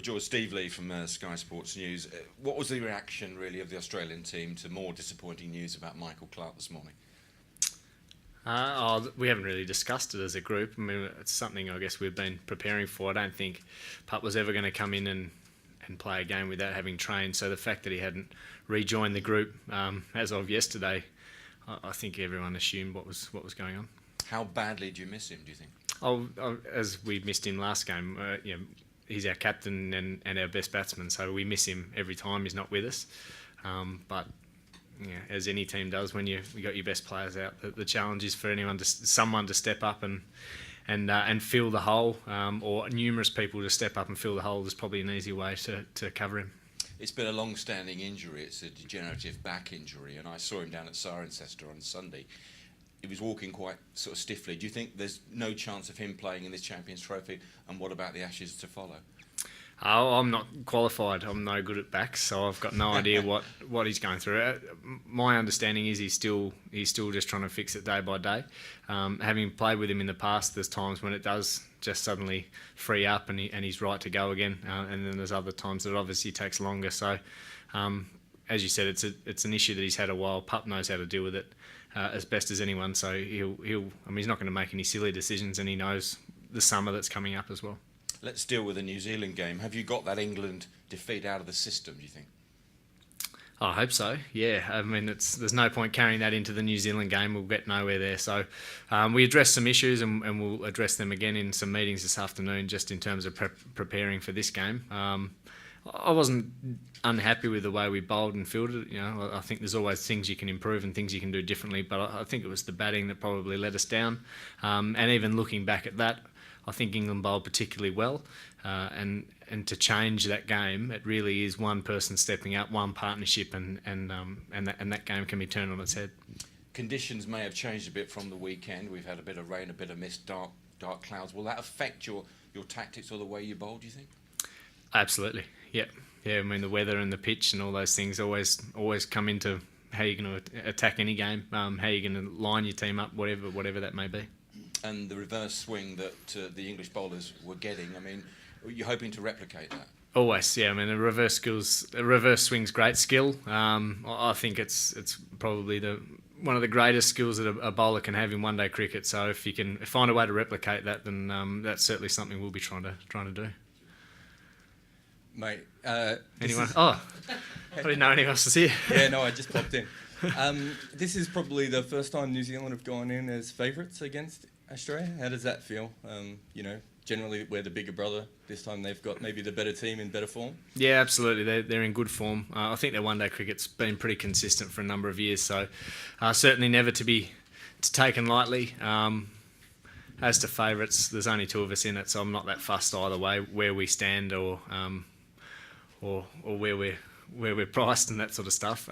George, Steve Lee from Sky Sports News. What was the reaction, really, of the Australian team to more disappointing news about Michael Clarke this morning? We haven't really discussed it as a group. I mean, it's something I guess we've been preparing for. I don't think Pup was ever going to come in and play a game without having trained. So the fact that he hadn't rejoined the group as of yesterday, I think everyone assumed what was going on. How badly do you miss him, do you think? As we missed him last game, he's our captain and our best batsman, so we miss him every time he's not with us. But as any team does, when you got your best players out, the challenge is for someone to step up and fill the hole, or numerous people to step up and fill the hole. There's probably an easy way to cover him. It's been a long-standing injury. It's a degenerative back injury, and I saw him down at Cirencester on Sunday. He was walking quite sort of stiffly. Do you think there's no chance of him playing in this Champions Trophy? And what about the Ashes to follow? I'm not qualified. I'm no good at backs, so I've got no idea what he's going through. My understanding is he's still just trying to fix it day by day. Having played with him in the past, there's times when it does just suddenly free up and he's right to go again, and then there's other times that obviously takes longer. So, as you said, it's an issue that he's had a while. Pup knows how to deal with it as best as anyone. So he's not going to make any silly decisions, and he knows the summer that's coming up as well. Let's deal with the New Zealand game. Have you got that England defeat out of the system, do you think? I hope so, yeah. I mean, there's no point carrying that into the New Zealand game. We'll get nowhere there. So we addressed some issues and we'll address them again in some meetings this afternoon, just in terms of preparing for this game. I wasn't unhappy with the way we bowled and fielded. I think there's always things you can improve and things you can do differently, but I think it was the batting that probably let us down. And even looking back at that, I think England bowled particularly well, and to change that game, it really is one person stepping up, one partnership, and that game can be turned on its head. Conditions may have changed a bit from the weekend. We've had a bit of rain, a bit of mist, dark clouds. Will that affect your tactics or the way you bowl, do you think? Absolutely, yeah. I mean, the weather and the pitch and all those things always come into how you're going to attack any game, how you're going to line your team up, whatever that may be. And the reverse swing that the English bowlers were getting, I mean, are you hoping to replicate that? Always, yeah. I mean, a reverse swing's great skill. I think it's probably one of the greatest skills that a bowler can have in one-day cricket. So if you can find a way to replicate that, then that's certainly something we'll be trying to do. Mate, anyone? I didn't know anyone else was here. Yeah, no, I just popped in. This is probably the first time New Zealand have gone in as favourites against Australia. How does that feel? Generally we're the bigger brother. This time they've got maybe the better team in better form. Yeah, absolutely. They're in good form. I think their one-day cricket's been pretty consistent for a number of years, so certainly never to be taken lightly. As to favourites, there's only two of us in it, so I'm not that fussed either way where we stand or where we're priced and that sort of stuff.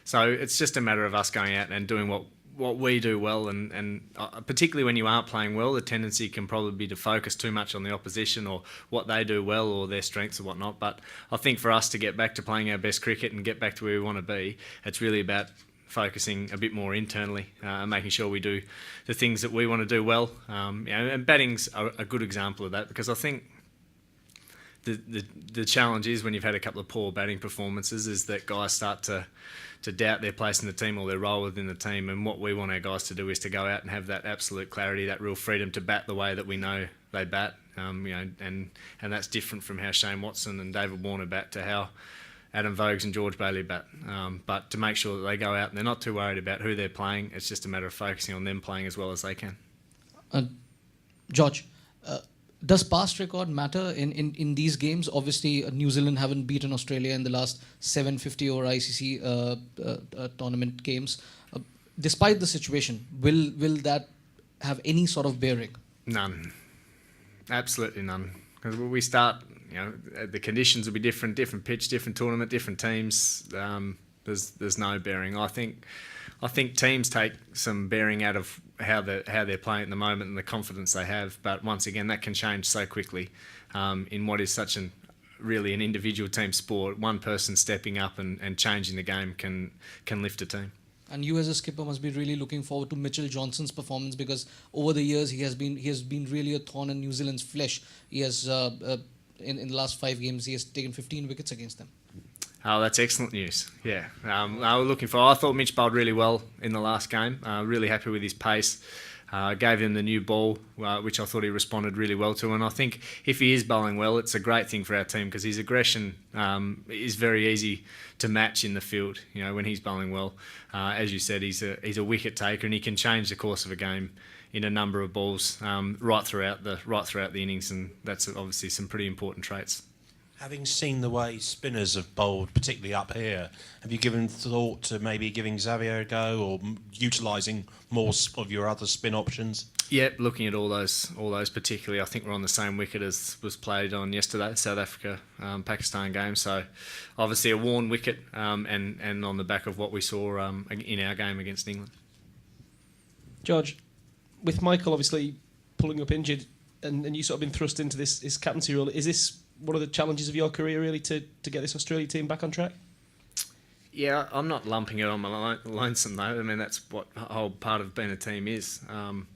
So it's just a matter of us going out and doing what we do well, and particularly when you aren't playing well, the tendency can probably be to focus too much on the opposition or what they do well or their strengths or whatnot. But I think for us to get back to playing our best cricket and get back to where we want to be, it's really about focusing a bit more internally, making sure we do the things that we want to do well. And batting's a good example of that, because I think the challenge is when you've had a couple of poor batting performances is that guys start to doubt their place in the team or their role within the team. And what we want our guys to do is to go out and have that absolute clarity, that real freedom to bat the way that we know they bat. And that's different from how Shane Watson and David Warner bat to how Adam Voges and George Bailey bat. But to make sure that they go out and they're not too worried about who they're playing, it's just a matter of focusing on them playing as well as they can. George, does past record matter in these games? Obviously, New Zealand haven't beaten Australia in the last 750 over ICC tournament games. Despite the situation, will that have any sort of bearing? None. Absolutely none. Because when we start, the conditions will be different pitch, different tournament, different teams. There's no bearing. I think teams take some bearing out of how they're playing at the moment and the confidence they have. But once again, that can change so quickly in what is such an individual team sport. One person stepping up and changing the game can lift a team. And you as a skipper must be really looking forward to Mitchell Johnson's performance, because over the years he has been really a thorn in New Zealand's flesh. He has in the last 5 games, he has taken 15 wickets against them. Oh, that's excellent news. Yeah, I was looking for. I thought Mitch bowled really well in the last game. Really happy with his pace. Gave him the new ball, which I thought he responded really well to. And I think if he is bowling well, it's a great thing for our team because his aggression is very easy to match in the field. You know, when he's bowling well, as you said, he's a wicket taker and he can change the course of a game in a number of balls right throughout the innings, and that's obviously some pretty important traits. Having seen the way spinners have bowled, particularly up here, have you given thought to maybe giving Xavier a go or utilising more of your other spin options? Yeah, looking at all those particularly, I think we're on the same wicket as was played on yesterday, South Africa Pakistan game. So obviously a worn wicket, and on the back of what we saw in our game against England. George, with Michael obviously pulling up injured, and you sort of been thrust into this captaincy role, is this one of the challenges of your career, really, to get this Australia team back on track? Yeah, I'm not lumping it on my lonesome though. I mean, that's what a whole part of being a team is. I'm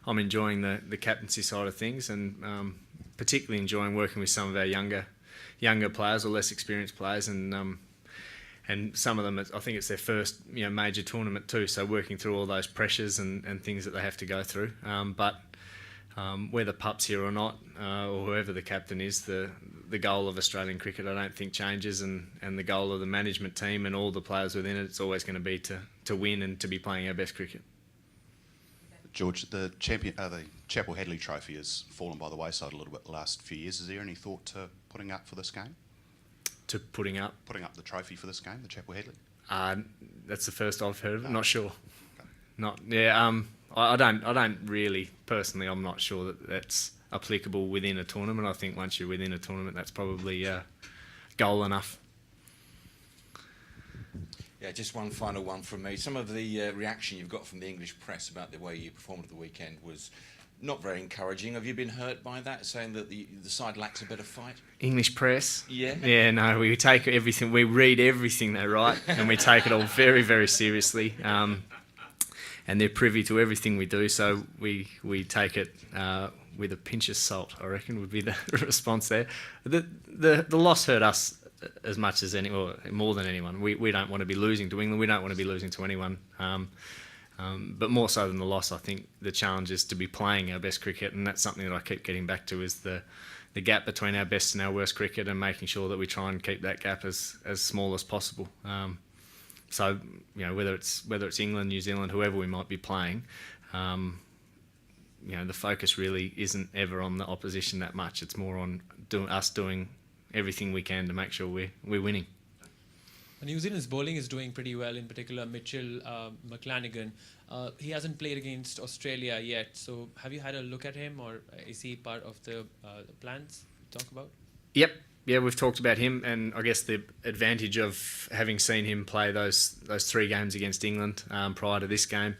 enjoying the captaincy side of things, and particularly enjoying working with some of our younger players or less experienced players, and some of them, I think it's their first major tournament too. So working through all those pressures and things that they have to go through. But whether Pup's here or not, or whoever the captain is, the goal of Australian cricket I don't think changes, and the goal of the management team and all the players within it, it's always going to be to win and to be playing our best cricket. George, the Chapel Hadley Trophy has fallen by the wayside a little bit the last few years. Is there any thought to putting up for this game? To putting up the trophy for this game, the Chapel Hadley? That's the first I've heard of it. Oh. Not sure. Okay. Not yeah. I don't really personally. I'm not sure that that's applicable within a tournament. I think once you're within a tournament, that's probably goal enough. Yeah, just one final one from me. Some of the reaction you've got from the English press about the way you performed at the weekend was not very encouraging. Have you been hurt by that, saying that the side lacks a better fight? English press. Yeah. Yeah, no, we take everything. We read everything they write, and we take it all very, very seriously. And they're privy to everything we do, so we take it with a pinch of salt, I reckon, would be the response there. The loss hurt us as much as more than anyone. We don't want to be losing to England. We don't want to be losing to anyone. But more so than the loss, I think the challenge is to be playing our best cricket, and that's something that I keep getting back to, is the gap between our best and our worst cricket, and making sure that we try and keep that gap as small as possible. So whether it's England, New Zealand, whoever we might be playing, the focus really isn't ever on the opposition that much. It's more on us doing everything we can to make sure we're winning. New Zealand's bowling is doing pretty well, in particular Mitchell McLanigan. He hasn't played against Australia yet, so have you had a look at him, or is he part of the plans to talk about? Yep. Yeah, we've talked about him, and I guess the advantage of having seen him play those 3 games against England prior to this game,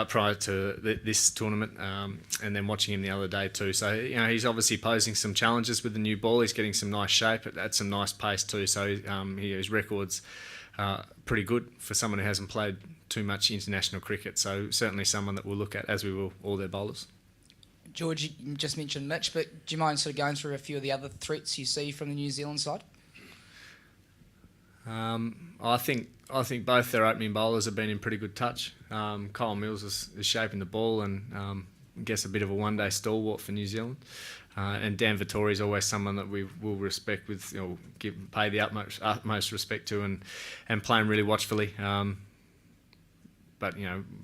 prior to this tournament, and then watching him the other day too. So he's obviously posing some challenges with the new ball. He's getting some nice shape at some nice pace too. So his record's pretty good for someone who hasn't played too much international cricket. So certainly someone that we'll look at, as we will all their bowlers. George, you just mentioned Mitch, but do you mind sort of going through a few of the other threats you see from the New Zealand side? I think both their opening bowlers have been in pretty good touch. Kyle Mills is shaping the ball, and I guess a bit of a one-day stalwart for New Zealand. And Dan Vettori is always someone that we will respect pay the utmost respect to, and play him really watchfully. But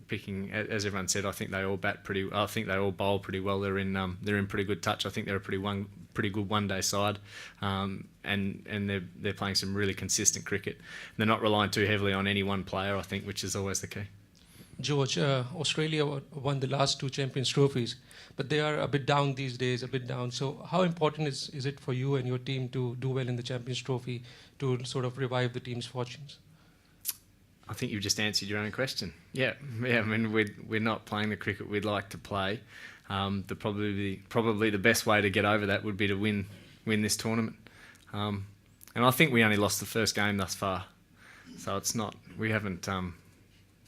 picking, as everyone said, I think they all bowl pretty well. They're in pretty good touch. I think they're a pretty good one-day side, and they're playing some really consistent cricket. They're not relying too heavily on any one player, I think, which is always the key. George, Australia won the last 2 Champions trophies, but they are a bit down these days, So how important is it for you and your team to do well in the Champions Trophy to sort of revive the team's fortunes? I think you've just answered your own question. Yeah. I mean, we're not playing the cricket we'd like to play. Probably the best way to get over that would be to win this tournament. And I think we only lost the first game thus far, so it's not. We're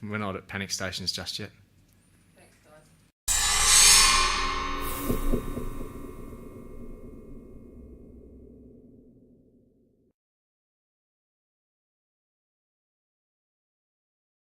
not at panic stations just yet.